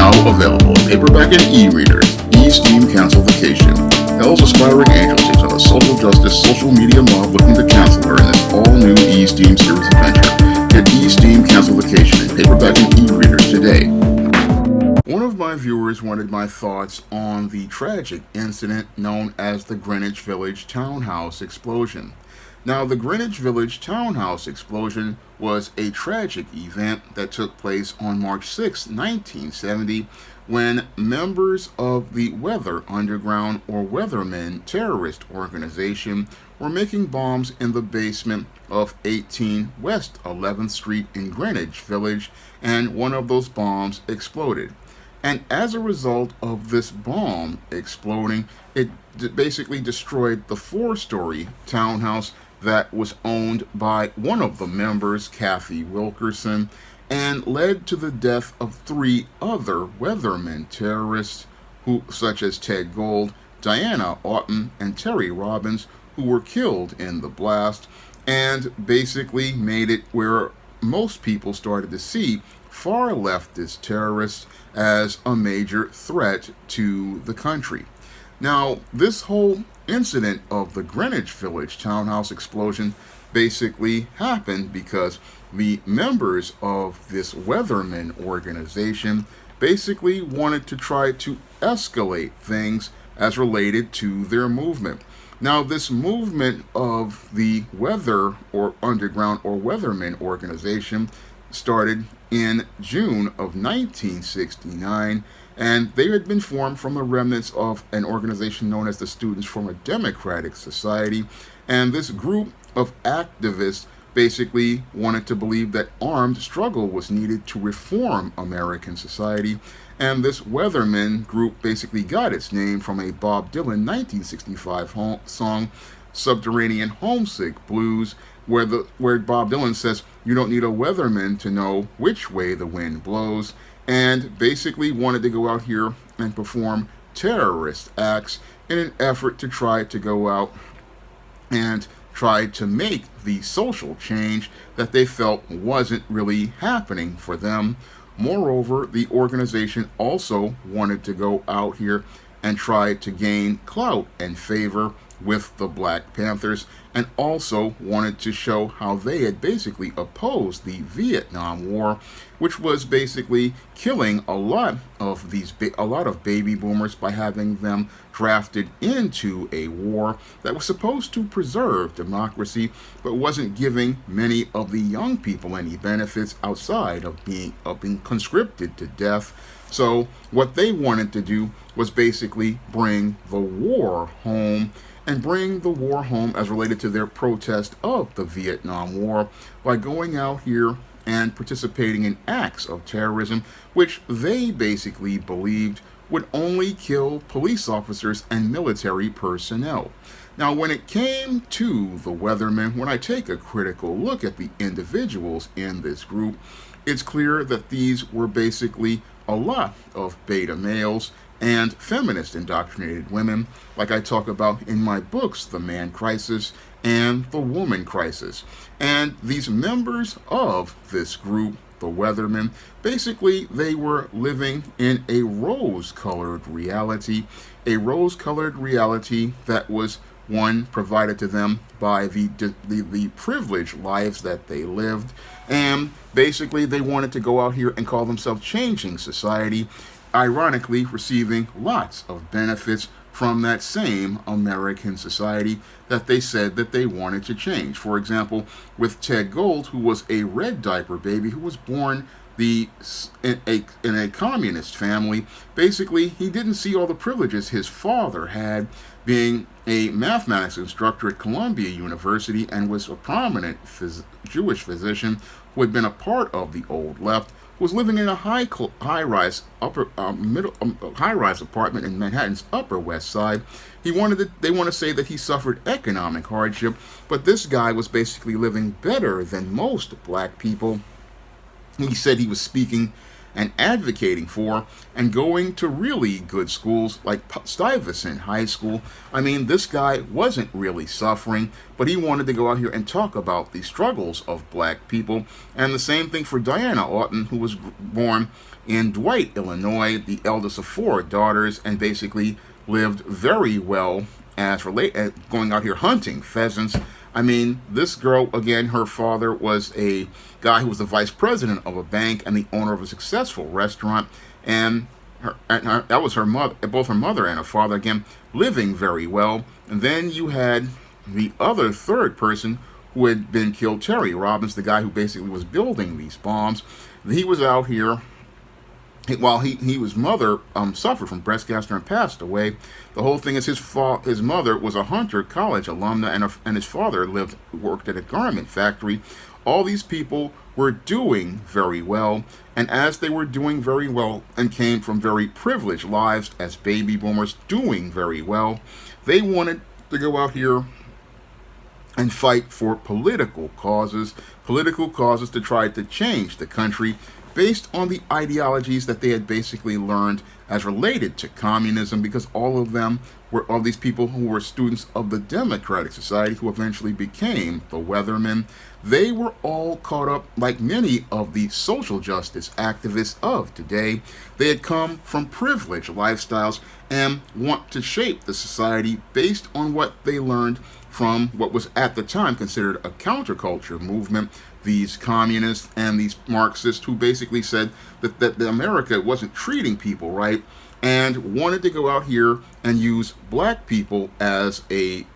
Now available in paperback and e-readers. E-Steam Cancel Vacation. Hell's aspiring angel takes on a social justice, social media mob looking to cancel her in this all-new E-Steam series adventure. Get E-Steam Cancel Vacation in paperback and e-readers today. One of my viewers wanted my thoughts on the tragic incident known as the Greenwich Village Townhouse explosion. Now, the Greenwich Village Townhouse explosion was a tragic event that took place on March 6, 1970, when members of the Weather Underground or Weathermen terrorist organization were making bombs in the basement of 18 West 11th Street in Greenwich Village, and one of those bombs exploded. And as a result of this bomb exploding, it basically destroyed the four-story townhouse that was owned by one of the members, Kathy Wilkerson, and led to the death of three other Weathermen terrorists, such as Ted Gold, Diana Oughton, and Terry Robbins, who were killed in the blast, and basically made it where most people started to see far leftist terrorists as a major threat to the country. Now, this whole incident of the Greenwich Village townhouse explosion basically happened because the members of this Weathermen organization basically wanted to try to escalate things as related to their movement. Now, this movement of the Weather or Underground or Weathermen organization started in June of 1969, and they had been formed from the remnants of an organization known as the Students from a Democratic Society, and this group of activists basically wanted to believe that armed struggle was needed to reform American society, and this Weathermen group basically got its name from a Bob Dylan 1965 song, Subterranean Homesick Blues, where Bob Dylan says, "You don't need a weatherman to know which way the wind blows," and basically wanted to go out here and perform terrorist acts in an effort to try to go out and try to make the social change that they felt wasn't really happening for them. Moreover, the organization also wanted to go out here and try to gain clout and favor with the Black Panthers, and also wanted to show how they had basically opposed the Vietnam War, which was basically killing a lot of baby boomers by having them drafted into a war that was supposed to preserve democracy, but wasn't giving many of the young people any benefits outside of being conscripted to death. So what they wanted to do was basically bring the war home, and bring the war home as related to their protest of the Vietnam War by going out here and participating in acts of terrorism, which they basically believed would only kill police officers and military personnel. Now, when it came to the Weathermen, when I take a critical look at the individuals in this group, it's clear that these were basically a lot of beta males and feminist indoctrinated women, like I talk about in my books, The Man Crisis and The Woman Crisis. And these members of this group, the Weathermen, basically they were living in a rose-colored reality that was one provided to them by the privileged lives that they lived, and basically they wanted to go out here and call themselves changing society, ironically receiving lots of benefits from that same American society that they said that they wanted to change. For example, with Ted Gold, who was a red diaper baby who was born in a communist family, basically he didn't see all the privileges his father had, being a mathematics instructor at Columbia University and was a prominent Jewish physician who had been a part of the old left, was living in a high-rise apartment in Manhattan's Upper West Side. They want to say that he suffered economic hardship, but this guy was basically living better than most black people. He said he was speaking and advocating for and going to really good schools like Stuyvesant High School. I mean, this guy wasn't really suffering, but he wanted to go out here and talk about the struggles of black people. And the same thing for Diana Oughton, who was born in Dwight, Illinois, the eldest of 4 daughters, and basically lived very well going out here hunting pheasants. I mean, this girl, again, her father was a guy who was the vice president of a bank and the owner of a successful restaurant, and that was her mother, both her mother and her father, again, living very well. And then you had the other third person who had been killed, Terry Robbins, the guy who basically was building these bombs. He was out here while his mother suffered from breast cancer and passed away. The whole thing is his mother was a Hunter College alumna, and his father worked at a garment factory. All these people were doing very well, and as they were doing very well and came from very privileged lives as baby boomers doing very well, they wanted to go out here and fight for political causes to try to change the country based on the ideologies that they had basically learned as related to communism, because all these people who were students of the Democratic Society, who eventually became the Weathermen, they were all caught up, like many of the social justice activists of today. They had come from privileged lifestyles and want to shape the society based on what they learned from what was at the time considered a counterculture movement, these communists and these Marxists who basically said that America wasn't treating people right and wanted to go out here and use black people as a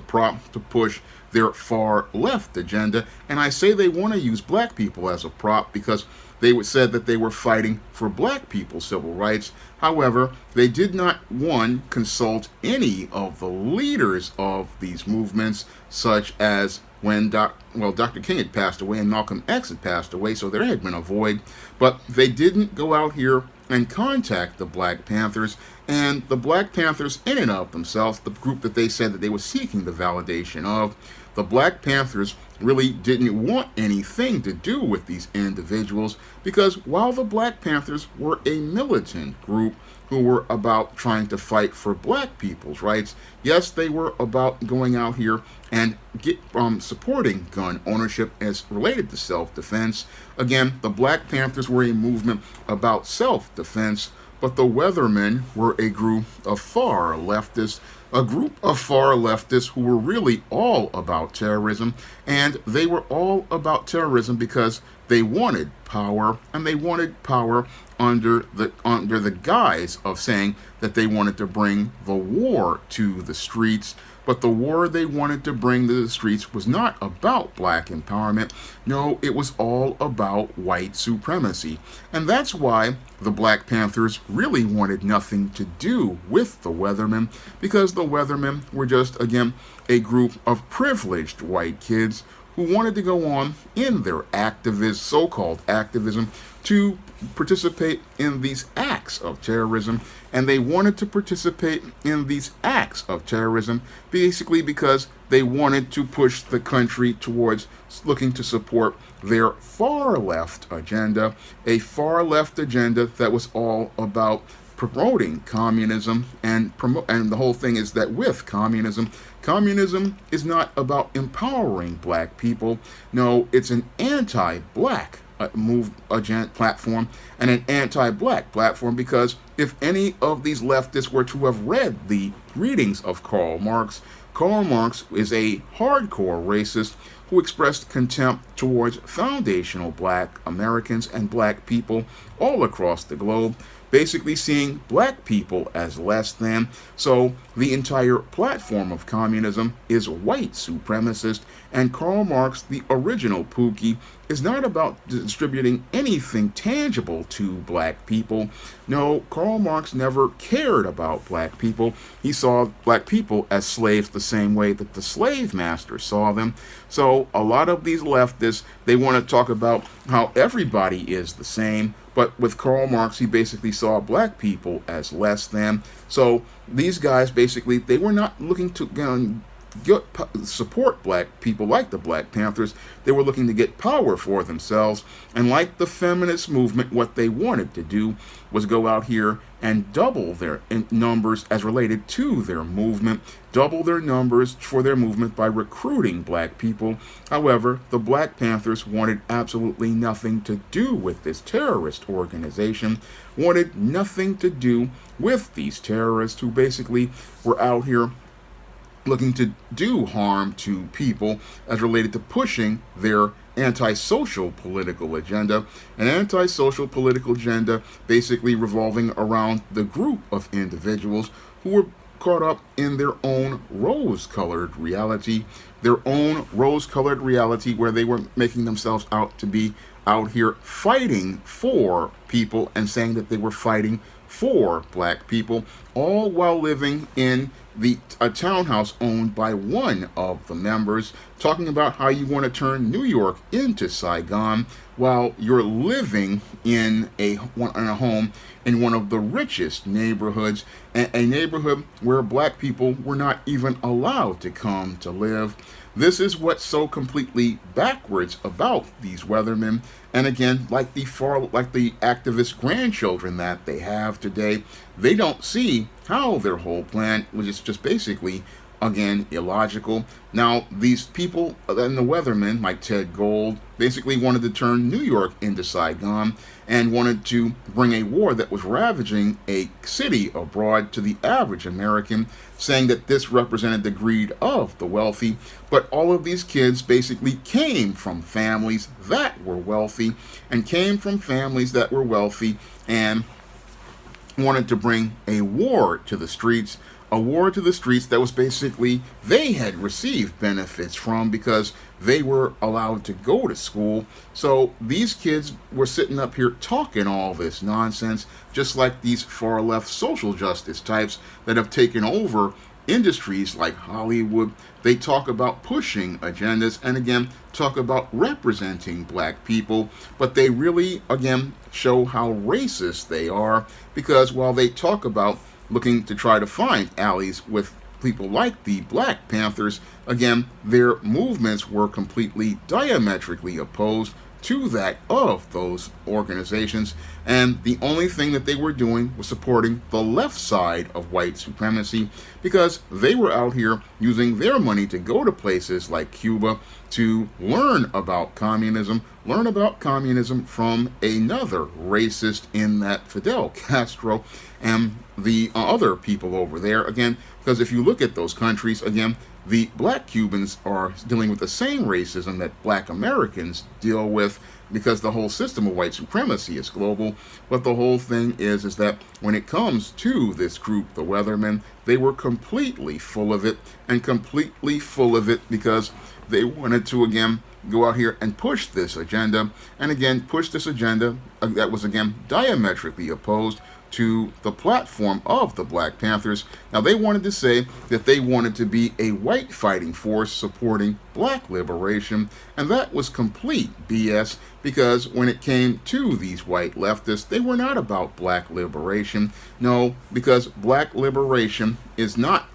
prop to push their far left agenda. And I say they want to use black people as a prop because they said that they were fighting for black people's civil rights. However, they did not, one, consult any of the leaders of these movements, such as when Dr. King had passed away and Malcolm X had passed away, so there had been a void. But they didn't go out here and contact the Black Panthers, and the Black Panthers in and of themselves, the group that they said that they were seeking the validation of, the Black Panthers really didn't want anything to do with these individuals, because while the Black Panthers were a militant group who were about trying to fight for black people's rights, yes, they were about going out here and supporting gun ownership as related to self-defense. Again, the Black Panthers were a movement about self-defense, but the Weathermen were a group of far leftists who were really all about terrorism, and they were all about terrorism because they wanted power, and they wanted power under the guise of saying that they wanted to bring the war to the streets. But the war they wanted to bring to the streets was not about black empowerment. No, it was all about white supremacy. And that's why the Black Panthers really wanted nothing to do with the Weathermen, because the Weathermen were just, again, a group of privileged white kids who wanted to go on in their so-called activism to participate in these acts of terrorism. And they wanted to participate in these acts of terrorism basically because they wanted to push the country towards looking to support their far left agenda, a far left agenda that was all about promoting communism, and the whole thing is that with communism is not about empowering black people. No, it's an anti-black platform and an anti-black platform, because if any of these leftists were to have read the readings of Karl Marx is a hardcore racist who expressed contempt towards foundational black Americans and black people all across the globe, basically seeing black people as less than. So the entire platform of communism is white supremacist, and Karl Marx, the original Pookie, is not about distributing anything tangible to black people. No, Karl Marx never cared about black people. He saw black people as slaves the same way that the slave master saw them. So a lot of these leftists, they want to talk about how everybody is the same, but with Karl Marx, he basically saw black people as less than. So these guys basically, they were not looking to support black people like the Black Panthers. They were looking to get power for themselves. And like the feminist movement, what they wanted to do was go out here and double their numbers as related to their movement, double their numbers for their movement by recruiting black people. However, the Black Panthers wanted absolutely nothing to do with this terrorist organization, wanted nothing to do with these terrorists who basically were out here looking to do harm to people as related to pushing their antisocial political agenda. An antisocial political agenda basically revolving around the group of individuals who were caught up in their own rose-colored reality, where they were making themselves out to be out here fighting for people and saying that they were fighting for black people, all while living in a townhouse owned by one of the members, talking about how you want to turn New York into Saigon while you're living in a home in one of the richest neighborhoods, a neighborhood where black people were not even allowed to come to live. This is what's so completely backwards about these weathermen. And again, like the activist grandchildren that they have today, they don't see how their whole plan was just basically, again, illogical. Now, these people and the weathermen, like Ted Gold, basically wanted to turn New York into Saigon and wanted to bring a war that was ravaging a city abroad to the average American, saying that this represented the greed of the wealthy. But all of these kids basically came from families that were wealthy and wanted to bring a war to the streets, that was basically they had received benefits from because they were allowed to go to school. So these kids were sitting up here talking all this nonsense, just like these far left social justice types that have taken over industries like Hollywood. They talk about pushing agendas and again talk about representing black people, but they really again show how racist they are, because while they talk about looking to try to find allies with people like the Black Panthers, again, their movements were completely diametrically opposed to that of those organizations, and the only thing that they were doing was supporting the left side of white supremacy, because they were out here using their money to go to places like Cuba to learn about communism from another racist in that Fidel Castro and the other people over there. Again, because if you look at those countries, again, the black Cubans are dealing with the same racism that black Americans deal with, because the whole system of white supremacy is global. But the whole thing is that when it comes to this group, the Weathermen, they were completely full of it, because they wanted to, again, go out here and push this agenda, that was, again, diametrically opposed to the platform of the Black Panthers. Now, they wanted to say that they wanted to be a white fighting force supporting black liberation, and that was complete BS, because when it came to these white leftists, they were not about black liberation. No, because black liberation is not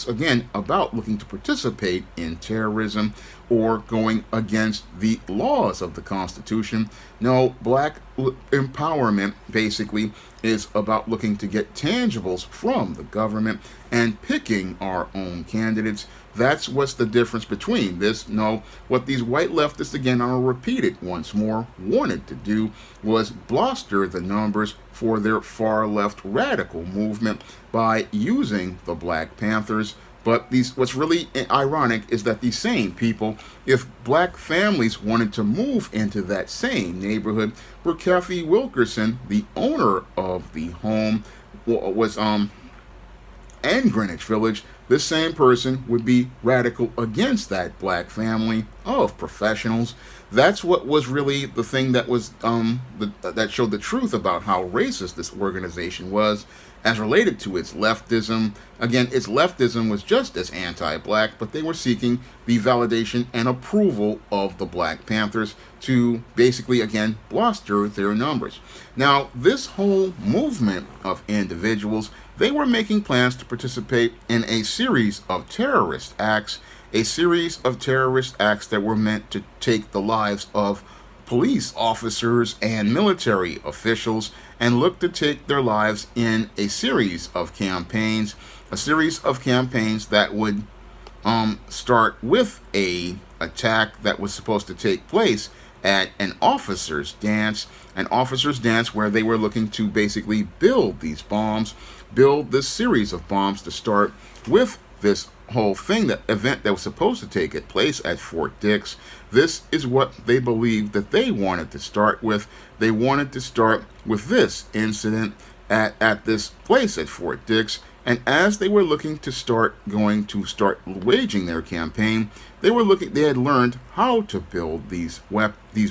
again about looking to participate in terrorism or going against the laws of the Constitution. No, black empowerment basically is about looking to get tangibles from the government and picking our own candidates. That's what's the difference between this. No, what these white leftists, again, I'll repeat it once more, wanted to do was bluster the numbers for their far left radical movement by using the Black Panthers. But what's really ironic is that these same people, if black families wanted to move into that same neighborhood where Kathy Wilkerson, the owner of the home, was and Greenwich Village, this same person would be radical against that black family of professionals. That's what was really the thing that was that showed the truth about how racist this organization was as related to its leftism. Again, its leftism was just as anti-black, but they were seeking the validation and approval of the Black Panthers to basically, again, bluster their numbers. Now, this whole movement of individuals, they were making plans to participate in a series of terrorist acts, that were meant to take the lives of police officers and military officials and look to take their lives in a series of campaigns, that would start with a attack that was supposed to take place at an officers' dance, where they were looking to basically build this series of bombs to start with this whole event that was supposed to take place at Fort Dix. This is what they believed that they wanted to start with. They wanted to start with this incident at this place at Fort Dix. And as they were looking to start waging their campaign, they had learned how to build these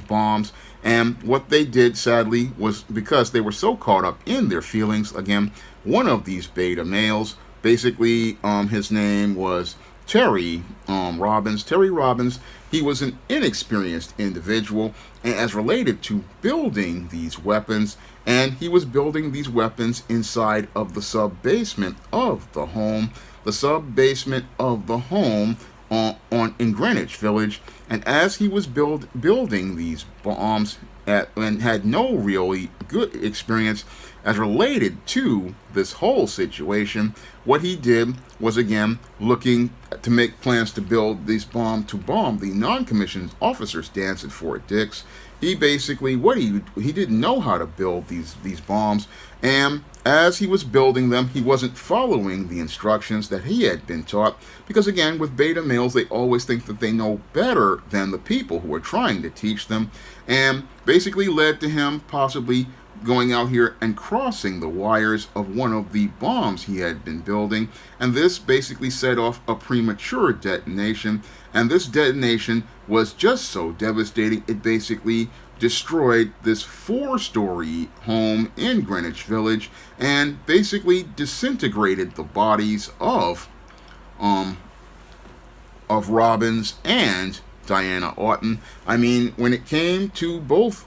bombs. And what they did, sadly, was because they were so caught up in their feelings. Again, one of these beta males, basically, his name was Terry Robbins. Terry Robbins, he was an inexperienced individual as related to building these weapons, and he was building these weapons inside of the sub-basement of the home, in Greenwich Village. And as he was building these bombs and had no really good experience as related to this whole situation, what he did was, again, looking to make plans to build to bomb the non-commissioned officers' dance at Fort Dix. He basically, he didn't know how to build these bombs, and as he was building them, he wasn't following the instructions that he had been taught, because again, with beta males, they always think that they know better than the people who are trying to teach them, and basically led to him possibly going out here and crossing the wires of one of the bombs he had been building, and this basically set off a premature detonation, and this detonation was just so devastating, it basically destroyed this 4-story home in Greenwich Village and basically disintegrated the bodies of Robbins and Diana Orton. I mean, when it came to both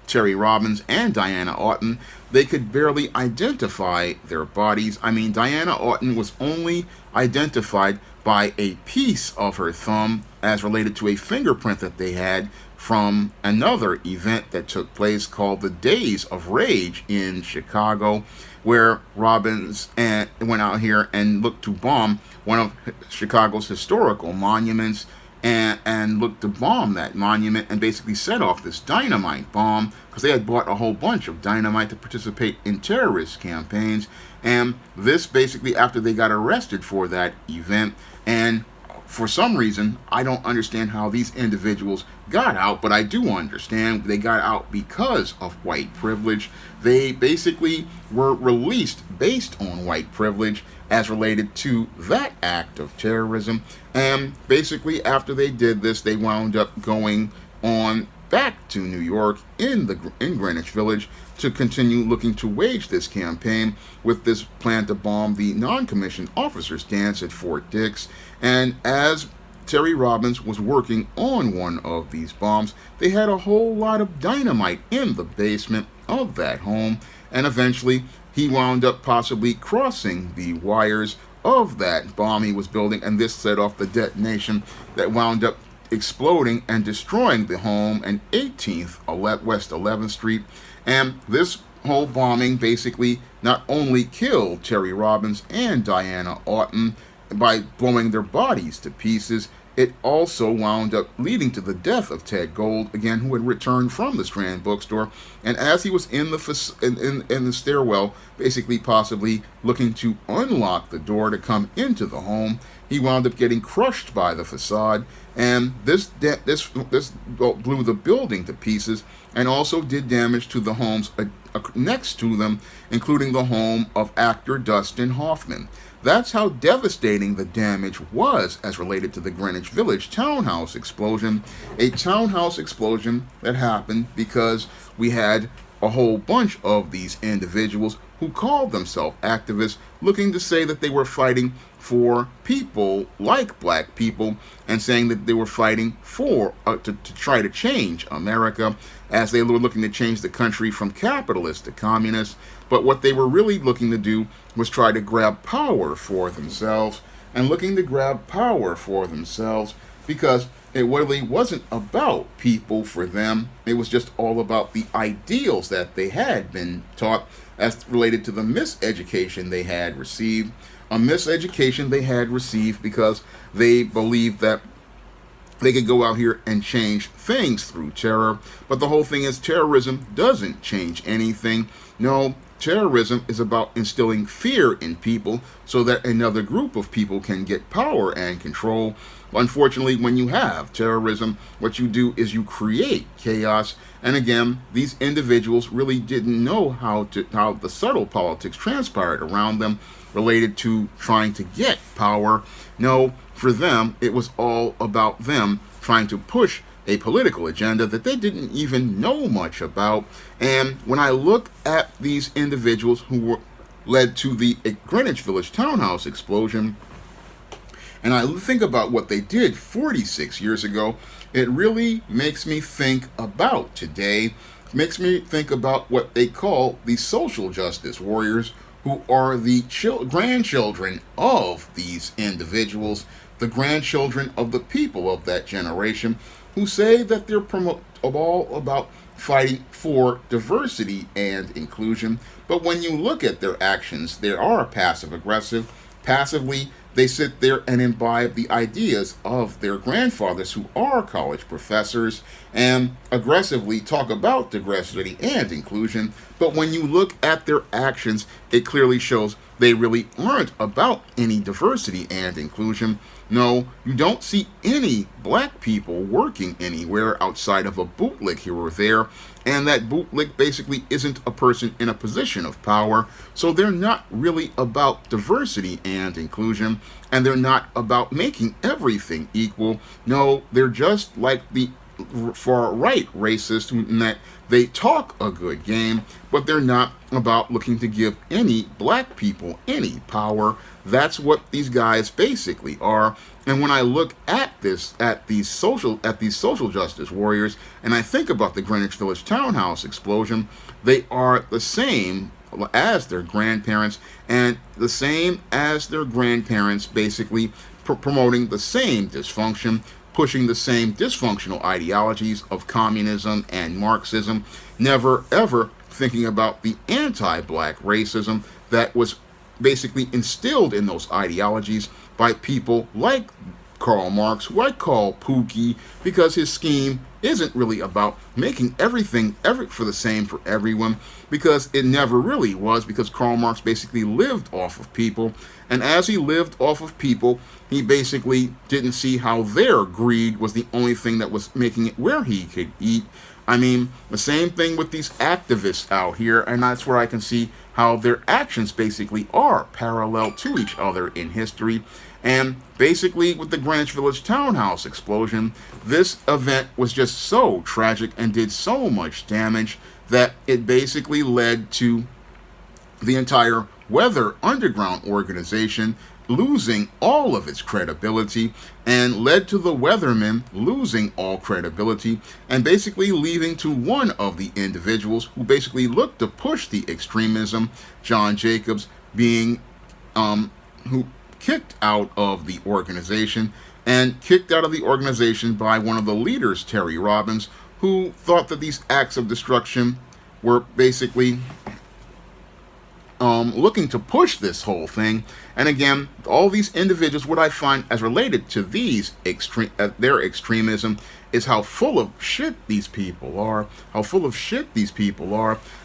Terry Robbins and Diana Orton, they could barely identify their bodies. I mean, Diana Orton was only identified by a piece of her thumb as related to a fingerprint that they had from another event that took place called the Days of Rage in Chicago, where Robbins went out here and looked to bomb one of Chicago's historical monuments, and looked to bomb that monument and basically set off this dynamite bomb, because they had bought a whole bunch of dynamite to participate in terrorist campaigns. And this basically, after they got arrested for that event, and for some reason, I don't understand how these individuals got out, but I do understand they got out because of white privilege. They basically were released based on white privilege as related to that act of terrorism. And basically, after they did this, they wound up going on back to New York in Greenwich Village to continue looking to wage this campaign with this plan to bomb the non-commissioned officers' dance at Fort Dix. And as Terry Robbins was working on one of these bombs, they had a whole lot of dynamite in the basement of that home, and eventually he wound up possibly crossing the wires of that bomb he was building, and this set off the detonation that wound up exploding and destroying the home in 18th West 11th Street. And this whole bombing basically not only killed Terry Robbins and Diana Orton by blowing their bodies to pieces, it also wound up leading to the death of Ted Gold, again, who had returned from the Strand bookstore. And as he was in the stairwell, basically possibly looking to unlock the door to come into the home, he wound up getting crushed by the facade, and this blew the building to pieces and also did damage to the homes next to them, including the home of actor Dustin Hoffman. That's how devastating the damage was as related to the Greenwich Village townhouse explosion. A townhouse explosion that happened because we had a whole bunch of these individuals who called themselves activists, looking to say that they were fighting for people like black people, and saying that they were fighting for to try to change America, as they were looking to change the country from capitalist to communist. But what they were really looking to do was try to grab power for themselves, and looking to grab power for themselves because it really wasn't about people for them. It was just all about the ideals that they had been taught as related to the miseducation they had received. A miseducation they had received because they believed that they could go out here and change things through terror. But the whole thing is, terrorism doesn't change anything. No, terrorism is about instilling fear in people so that another group of people can get power and control. Unfortunately, when you have terrorism, what you do is you create chaos. And again, these individuals really didn't know how the subtle politics transpired around them related to trying to get power. No, for them, it was all about them trying to push a political agenda that they didn't even know much about. And when I look at these individuals who led to the Greenwich Village Townhouse explosion, and I think about what they did 46 years ago, it really makes me think about today. It makes me think about what they call the social justice warriors, who are the grandchildren of these individuals, the grandchildren of the people of that generation, who say that they're all about fighting for diversity and inclusion. But when you look at their actions, they are passive-aggressive. Passively, they sit there and imbibe the ideas of their grandfathers who are college professors, and aggressively talk about diversity and inclusion. But when you look at their actions, it clearly shows they really aren't about any diversity and inclusion. No, you don't see any black people working anywhere outside of a bootlick here or there, and that bootlick basically isn't a person in a position of power, so they're not really about diversity and inclusion, and they're not about making everything equal. No, they're just like the far-right racists in that they talk a good game, but they're not about looking to give any black people any power. That's what these guys basically are. And when I look at these social justice warriors, and I think about the Greenwich Village Townhouse explosion, they are the same as their grandparents, and the same as their grandparents, basically promoting the same dysfunction, pushing the same dysfunctional ideologies of communism and Marxism, never ever thinking about the anti-black racism that was basically instilled in those ideologies by people like Karl Marx, who I call Pookie, because his scheme isn't really about making everything for the same for everyone, because it never really was, because Karl Marx basically lived off of people, and as he lived off of people, he basically didn't see how their greed was the only thing that was making it where he could eat. I mean, the same thing with these activists out here, and that's where I can see how their actions basically are parallel to each other in history. And basically, with the Greenwich Village Townhouse explosion, this event was just so tragic and did so much damage that it basically led to the entire Weather Underground organization losing all of its credibility, and led to the weathermen losing all credibility, and basically leading to one of the individuals who basically looked to push the extremism, John Jacobs, being who kicked out of the organization, and kicked out of the organization by one of the leaders, Terry Robbins, who thought that these acts of destruction were basically looking to push this whole thing. And again, all these individuals, what I find as related to these their extremism, is how full of shit these people are.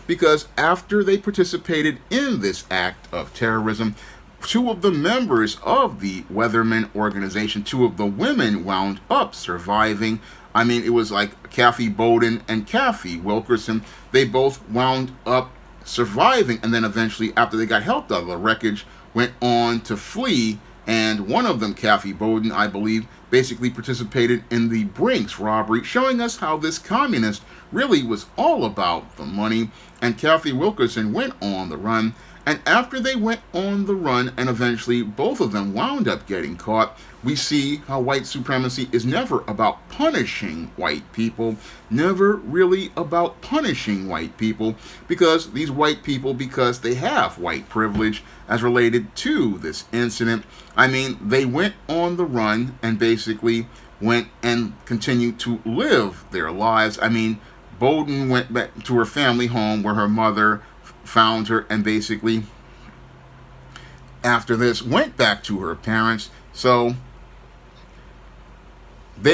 Because after they participated in this act of terrorism, two of the members of the Weathermen organization, two of the women, wound up surviving. I mean, it was like Kathy Bowden and Kathy Wilkerson. They both wound up surviving, and then eventually, after they got helped out of the wreckage, went on to flee And one of them, Kathy Bowden, I believe, basically participated in the Brinks robbery, showing us how this communist really was all about the money. And Kathy Wilkerson went on the run. And after they went on the run, and eventually both of them wound up getting caught, we see how white supremacy is never about punishing white people, never really about punishing white people, because these white people, because they have white privilege as related to this incident. I mean, they went on the run and basically went and continued to live their lives. I mean, Bowden went back to her family home where her mother found her, and basically after this went back to her parents. So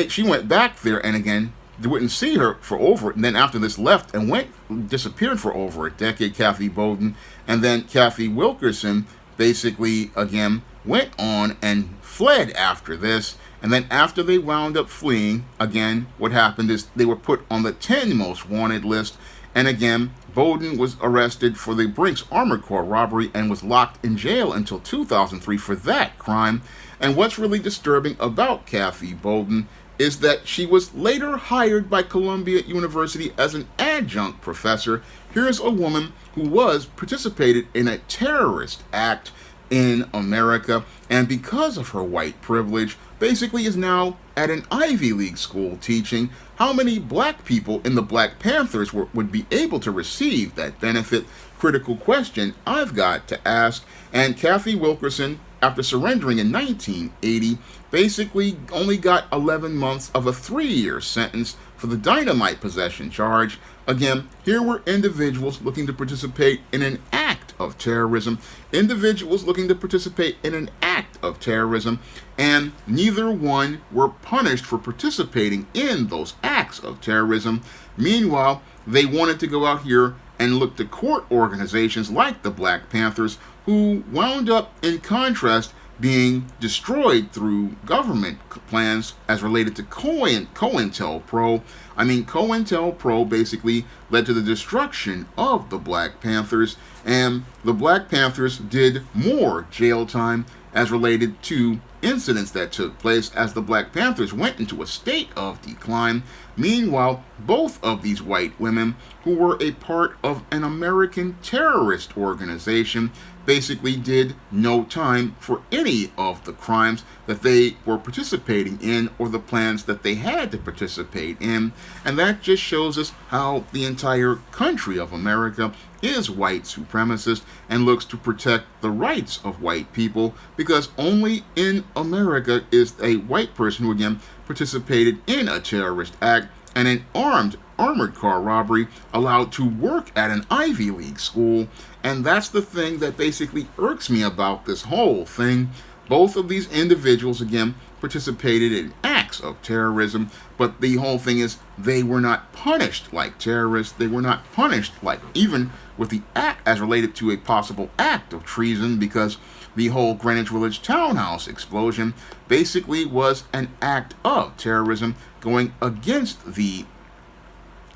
she went back there, and again they wouldn't see her for over, and then after this left and disappeared for over a decade, Kathy Bowden. And then Kathy Wilkerson basically again went on and fled after this. And then after they wound up fleeing, again what happened is they were put on the 10 most wanted list. And again, Bowden was arrested for the Brinks Armored Corps robbery and was locked in jail until 2003 for that crime. And what's really disturbing about Kathy Bowden is that she was later hired by Columbia University as an adjunct professor. Here's a woman who was participated in a terrorist act in America, and because of her white privilege, basically is now at an Ivy League school teaching. How many black people in the Black Panthers would be able to receive that benefit? Critical question I've got to ask. And Kathy Wilkerson, after surrendering in 1980, basically only got 11 months of a 3-year sentence for the dynamite possession charge. Again, here were individuals looking to participate in an act of terrorism, individuals looking to participate in an act of terrorism, and neither one were punished for participating in those acts of terrorism. Meanwhile, they wanted to go out here and look to court organizations like the Black Panthers, who wound up, in contrast, being destroyed through government plans as related to COINTELPRO. I mean, COINTELPRO basically led to the destruction of the Black Panthers, and the Black Panthers did more jail time as related to incidents that took place as the Black Panthers went into a state of decline. Meanwhile, both of these white women, who were a part of an American terrorist organization, basically did no time for any of the crimes that they were participating in or the plans that they had to participate in. And that just shows us how the entire country of America is white supremacist and looks to protect the rights of white people, because only in America is a white person who again participated in a terrorist act and an armored car robbery allowed to work at an Ivy League school. And that's the thing that basically irks me about this whole thing. Both of these individuals, again, participated in acts of terrorism, but the whole thing is they were not punished like terrorists. They were not punished like even with the act as related to a possible act of treason, because the whole Greenwich Village Townhouse explosion basically was an act of terrorism going against the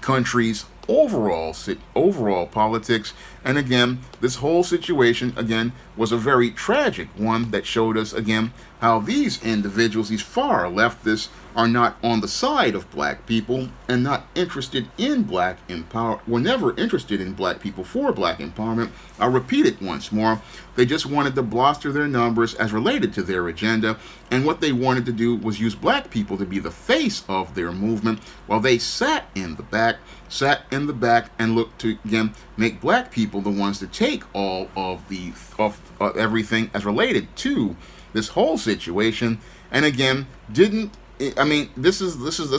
country's overall politics. And again, this whole situation again was a very tragic one that showed us again how these individuals, these far leftists, are not on the side of black people and not interested in black empowerment. Were never interested in black people for black empowerment. I'll repeat it once more. They just wanted to bolster their numbers as related to their agenda, and what they wanted to do was use black people to be the face of their movement, while they sat in the back and looked to again make black people the ones to take all of everything as related to this whole situation. And again, this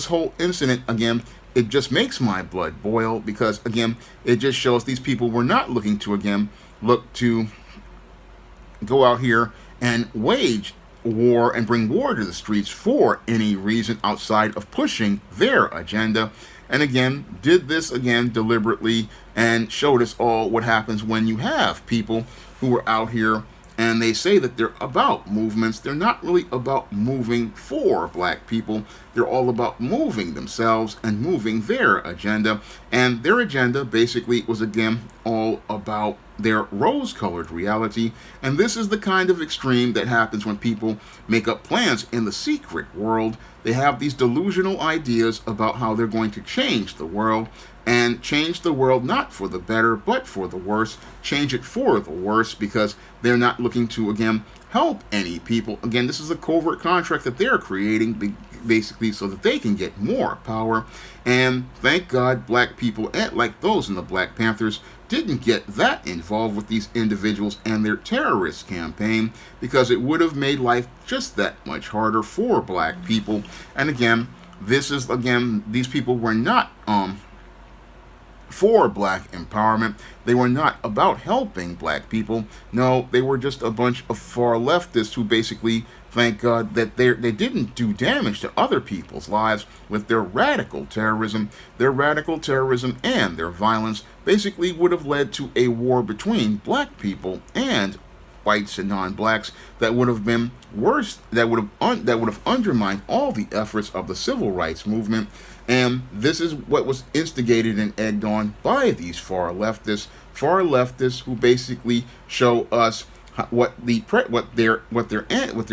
whole incident again, it just makes my blood boil, because again it just shows these people were not looking to again look to go out here and wage war and bring war to the streets for any reason outside of pushing their agenda. And again, did this again deliberately and showed us all what happens when you have people who are out here and they say that they're about movements. They're not really about moving for black people. They're all about moving themselves and moving their agenda. And their agenda basically was, again, all about their rose-colored reality. And this is the kind of extreme that happens when people make up plans in the secret world. They have these delusional ideas about how they're going to change the world, and change the world not for the better, but for the worse. Change it for the worse, because they're not looking to, again, help any people. Again, this is a covert contract that they're creating, basically, so that they can get more power. And thank God black people, like those in the Black Panthers, didn't get that involved with these individuals and their terrorist campaign, because it would have made life just that much harder for black people. And again, these people were not for black empowerment. They were not about helping black people. No, they were just a bunch of far leftists who basically, thank God that they didn't do damage to other people's lives with their radical terrorism. Their radical terrorism and their violence basically would have led to a war between black people and whites and non-blacks that would have been worse, that would have undermined all the efforts of the civil rights movement. And this is what was instigated and egged on by these far leftists who basically show us what their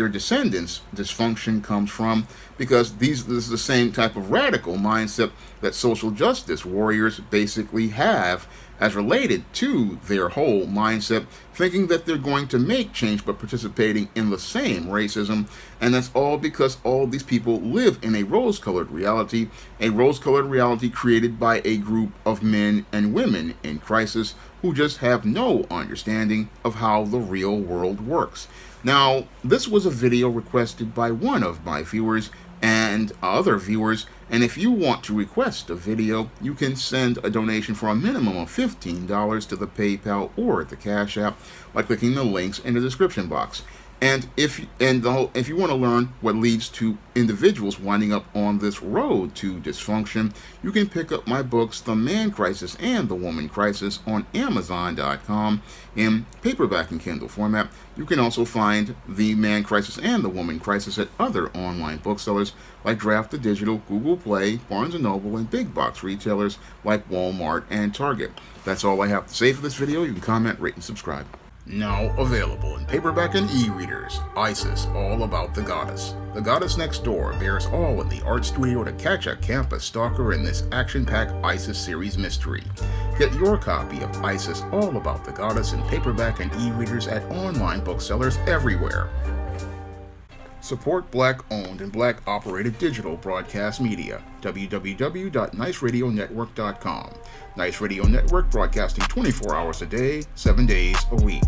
descendants' dysfunction comes from, because this is the same type of radical mindset that social justice warriors basically have as related to their whole mindset, thinking that they're going to make change by participating in the same racism. And that's all because all these people live in a rose-colored reality created by a group of men and women in crisis who just have no understanding of how the real world works. Now, this was a video requested by one of my viewers and other viewers, and if you want to request a video, you can send a donation for a minimum of $15 to the PayPal or the Cash App by clicking the links in the description box. And if you want to learn what leads to individuals winding up on this road to dysfunction, you can pick up my books, The Man Crisis and The Woman Crisis, on Amazon.com in paperback and Kindle format. You can also find The Man Crisis and The Woman Crisis at other online booksellers like Draft the Digital, Google Play, Barnes & Noble, and big box retailers like Walmart and Target. That's all I have to say for this video. You can comment, rate, and subscribe. Now available in paperback and e-readers, ISIS, All About the Goddess. The Goddess Next Door bears all in the art studio to catch a campus stalker in this action-packed ISIS series mystery. Get your copy of ISIS, All About the Goddess in paperback and e-readers at online booksellers everywhere. Support Black-owned and Black-operated digital broadcast media. www.niceradionetwork.com. Nice Radio Network, broadcasting 24 hours a day, 7 days a week.